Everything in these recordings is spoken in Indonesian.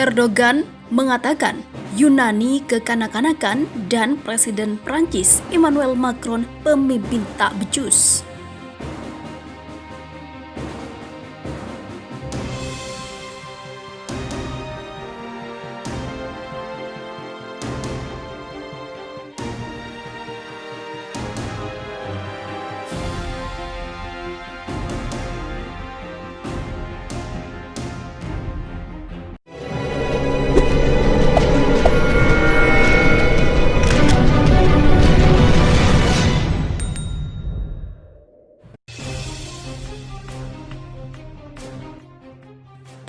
Erdogan mengatakan Yunani kekanak-kanakan dan Presiden Prancis Emmanuel Macron pemimpin tak becus.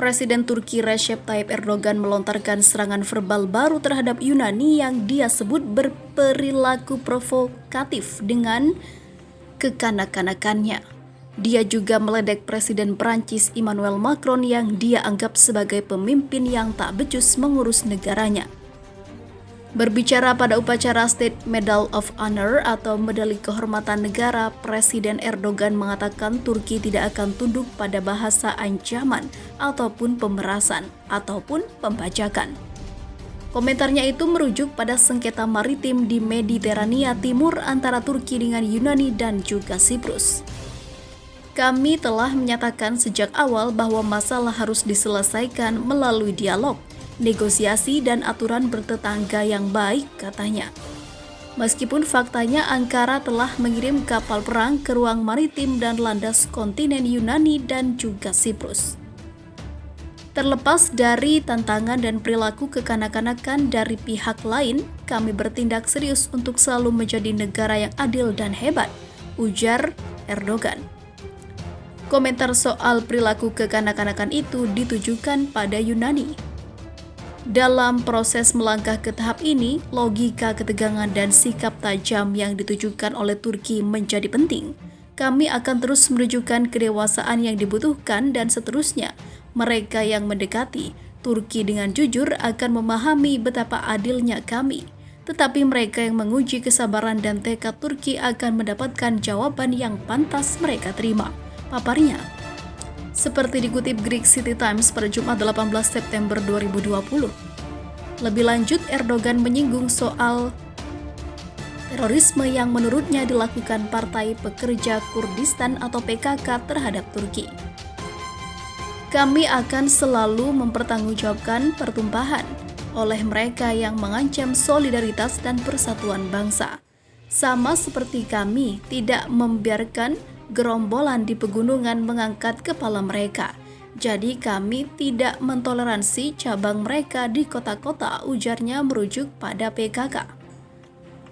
Presiden Turki Recep Tayyip Erdogan melontarkan serangan verbal baru terhadap Yunani yang dia sebut berperilaku provokatif dengan kekanak-kanakannya. Dia juga meledek Presiden Prancis Emmanuel Macron yang dia anggap sebagai pemimpin yang tak becus mengurus negaranya. Berbicara pada upacara State Medal of Honor atau medali kehormatan negara, Presiden Erdogan mengatakan Turki tidak akan tunduk pada bahasa ancaman ataupun pemerasan ataupun pembajakan. Komentarnya itu merujuk pada sengketa maritim di Mediterania Timur antara Turki dengan Yunani dan juga Siprus. Kami telah menyatakan sejak awal bahwa masalah harus diselesaikan melalui dialog, negosiasi dan aturan bertetangga yang baik, katanya. Meskipun faktanya Ankara telah mengirim kapal perang ke ruang maritim dan landas kontinen Yunani dan juga Siprus. Terlepas dari tantangan dan perilaku kekanak-kanakan dari pihak lain, kami bertindak serius untuk selalu menjadi negara yang adil dan hebat, ujar Erdogan. Komentar soal perilaku kekanak-kanakan itu ditujukan pada Yunani. Dalam proses melangkah ke tahap ini, logika ketegangan dan sikap tajam yang ditujukan oleh Turki menjadi penting. Kami akan terus menunjukkan kedewasaan yang dibutuhkan dan seterusnya. Mereka yang mendekati Turki dengan jujur akan memahami betapa adilnya kami. Tetapi mereka yang menguji kesabaran dan tekad Turki akan mendapatkan jawaban yang pantas mereka terima, paparnya. Seperti dikutip Greek City Times pada Jumat 18 September 2020. Lebih lanjut, Erdogan menyinggung soal terorisme yang menurutnya dilakukan Partai Pekerja Kurdistan atau PKK terhadap Turki. Kami akan selalu mempertanggungjawabkan pertumpahan oleh mereka yang mengancam solidaritas dan persatuan bangsa. Sama seperti kami tidak membiarkan gerombolan di pegunungan mengangkat kepala mereka. Jadi kami tidak mentoleransi cabang mereka di kota-kota, ujarnya merujuk pada PKK.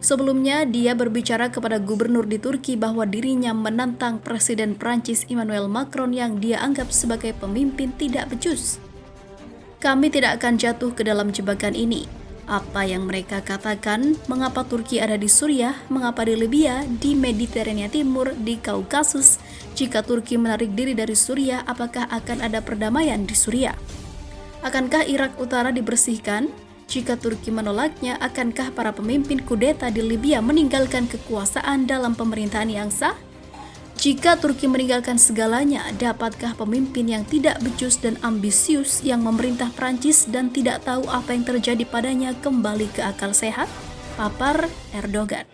Sebelumnya, dia berbicara kepada gubernur di Turki bahwa dirinya menantang Presiden Prancis Emmanuel Macron yang dia anggap sebagai pemimpin tidak becus. Kami tidak akan jatuh ke dalam jebakan ini. Apa yang mereka katakan, mengapa Turki ada di Suriah, mengapa di Libya, di Mediterania Timur, di Kaukasus. Jika Turki menarik diri dari Suriah, apakah akan ada perdamaian di Suriah? Akankah Irak Utara dibersihkan? Jika Turki menolaknya, akankah para pemimpin kudeta di Libya meninggalkan kekuasaan dalam pemerintahan yang sah? Jika Turki meninggalkan segalanya, dapatkah pemimpin yang tidak becus dan ambisius yang memerintah Prancis dan tidak tahu apa yang terjadi padanya kembali ke akal sehat? Papar Erdogan.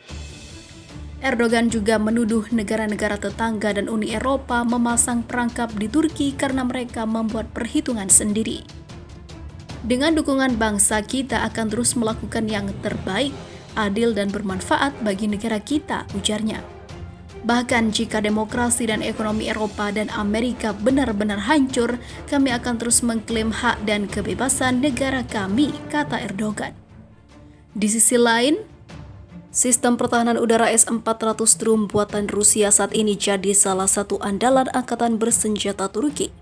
Erdogan juga menuduh negara-negara tetangga dan Uni Eropa memasang perangkap di Turki karena mereka membuat perhitungan sendiri. Dengan dukungan bangsa, kita akan terus melakukan yang terbaik, adil dan bermanfaat bagi negara kita, ujarnya. Bahkan jika demokrasi dan ekonomi Eropa dan Amerika benar-benar hancur, kami akan terus mengklaim hak dan kebebasan negara kami, kata Erdogan. Di sisi lain, sistem pertahanan udara S-400 Strum buatan Rusia saat ini jadi salah satu andalan angkatan bersenjata Turki.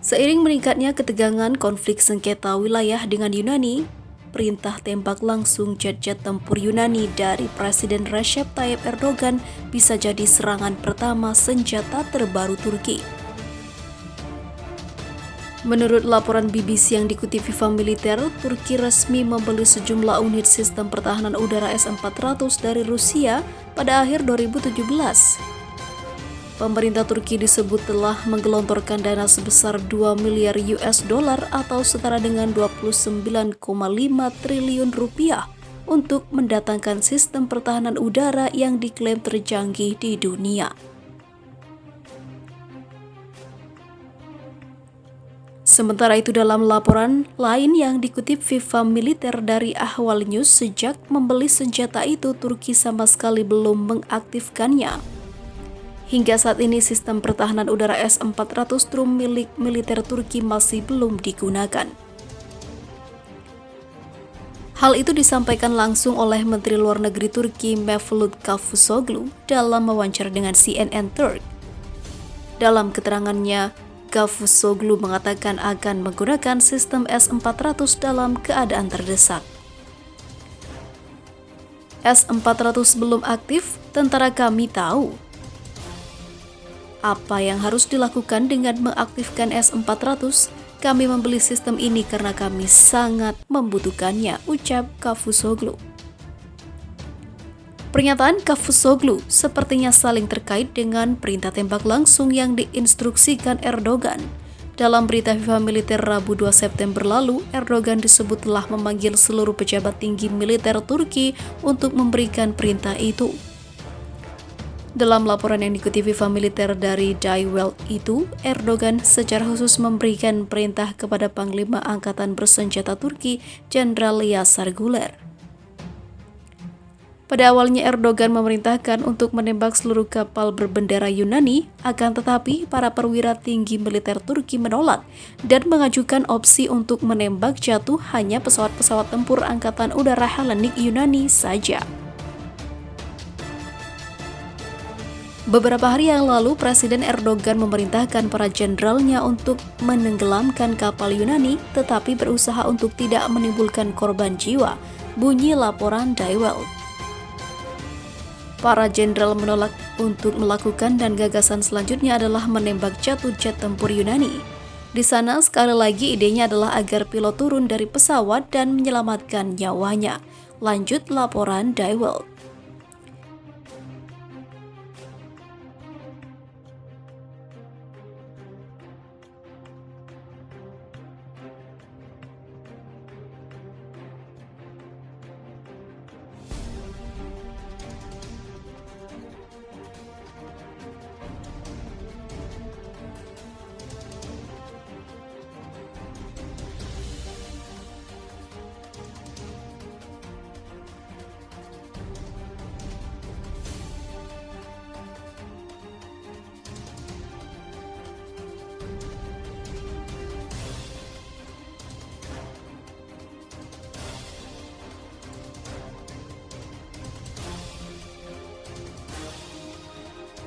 Seiring meningkatnya ketegangan konflik sengketa wilayah dengan Yunani, perintah tembak langsung jet-jet tempur Yunani dari Presiden Recep Tayyip Erdogan bisa jadi serangan pertama senjata terbaru Turki. Menurut laporan BBC yang dikutip Viva Militer, Turki resmi membeli sejumlah unit sistem pertahanan udara S-400 dari Rusia pada akhir 2017. Pemerintah Turki disebut telah menggelontorkan dana sebesar 2 miliar US dollar atau setara dengan 29,5 triliun rupiah untuk mendatangkan sistem pertahanan udara yang diklaim tercanggih di dunia. Sementara itu, dalam laporan lain yang dikutip FIFA Militer dari Ahwal News, sejak membeli senjata itu Turki sama sekali belum mengaktifkannya. Hingga saat ini sistem pertahanan udara S-400 Strum milik militer Turki masih belum digunakan. Hal itu disampaikan langsung oleh Menteri Luar Negeri Turki Mevlut Cavusoglu dalam wawancara dengan CNN Turk. Dalam keterangannya, Cavusoglu mengatakan akan menggunakan sistem S-400 dalam keadaan terdesak. S-400 belum aktif, tentara kami tahu apa yang harus dilakukan dengan mengaktifkan S-400. Kami membeli sistem ini karena kami sangat membutuhkannya, ucap Cavusoglu. Pernyataan Cavusoglu sepertinya saling terkait dengan perintah tembak langsung yang diinstruksikan Erdogan. Dalam berita FIFA Militer Rabu 2 September lalu, Erdogan disebut telah memanggil seluruh pejabat tinggi militer Turki untuk memberikan perintah itu. Dalam laporan yang dikutip FIFA Militer dari Die Welt itu, Erdogan secara khusus memberikan perintah kepada Panglima Angkatan Bersenjata Turki, Jenderal Yasar Güler. Pada awalnya Erdogan memerintahkan untuk menembak seluruh kapal berbendera Yunani, akan tetapi para perwira tinggi militer Turki menolak dan mengajukan opsi untuk menembak jatuh hanya pesawat-pesawat tempur Angkatan Udara Hellenic Yunani saja. Beberapa hari yang lalu, Presiden Erdogan memerintahkan para jenderalnya untuk menenggelamkan kapal Yunani, tetapi berusaha untuk tidak menimbulkan korban jiwa, bunyi laporan Die Welt. Para jenderal menolak untuk melakukan dan gagasan selanjutnya adalah menembak jatuh jet tempur Yunani. Di sana sekali lagi idenya adalah agar pilot turun dari pesawat dan menyelamatkan nyawanya. Lanjut laporan Die Welt.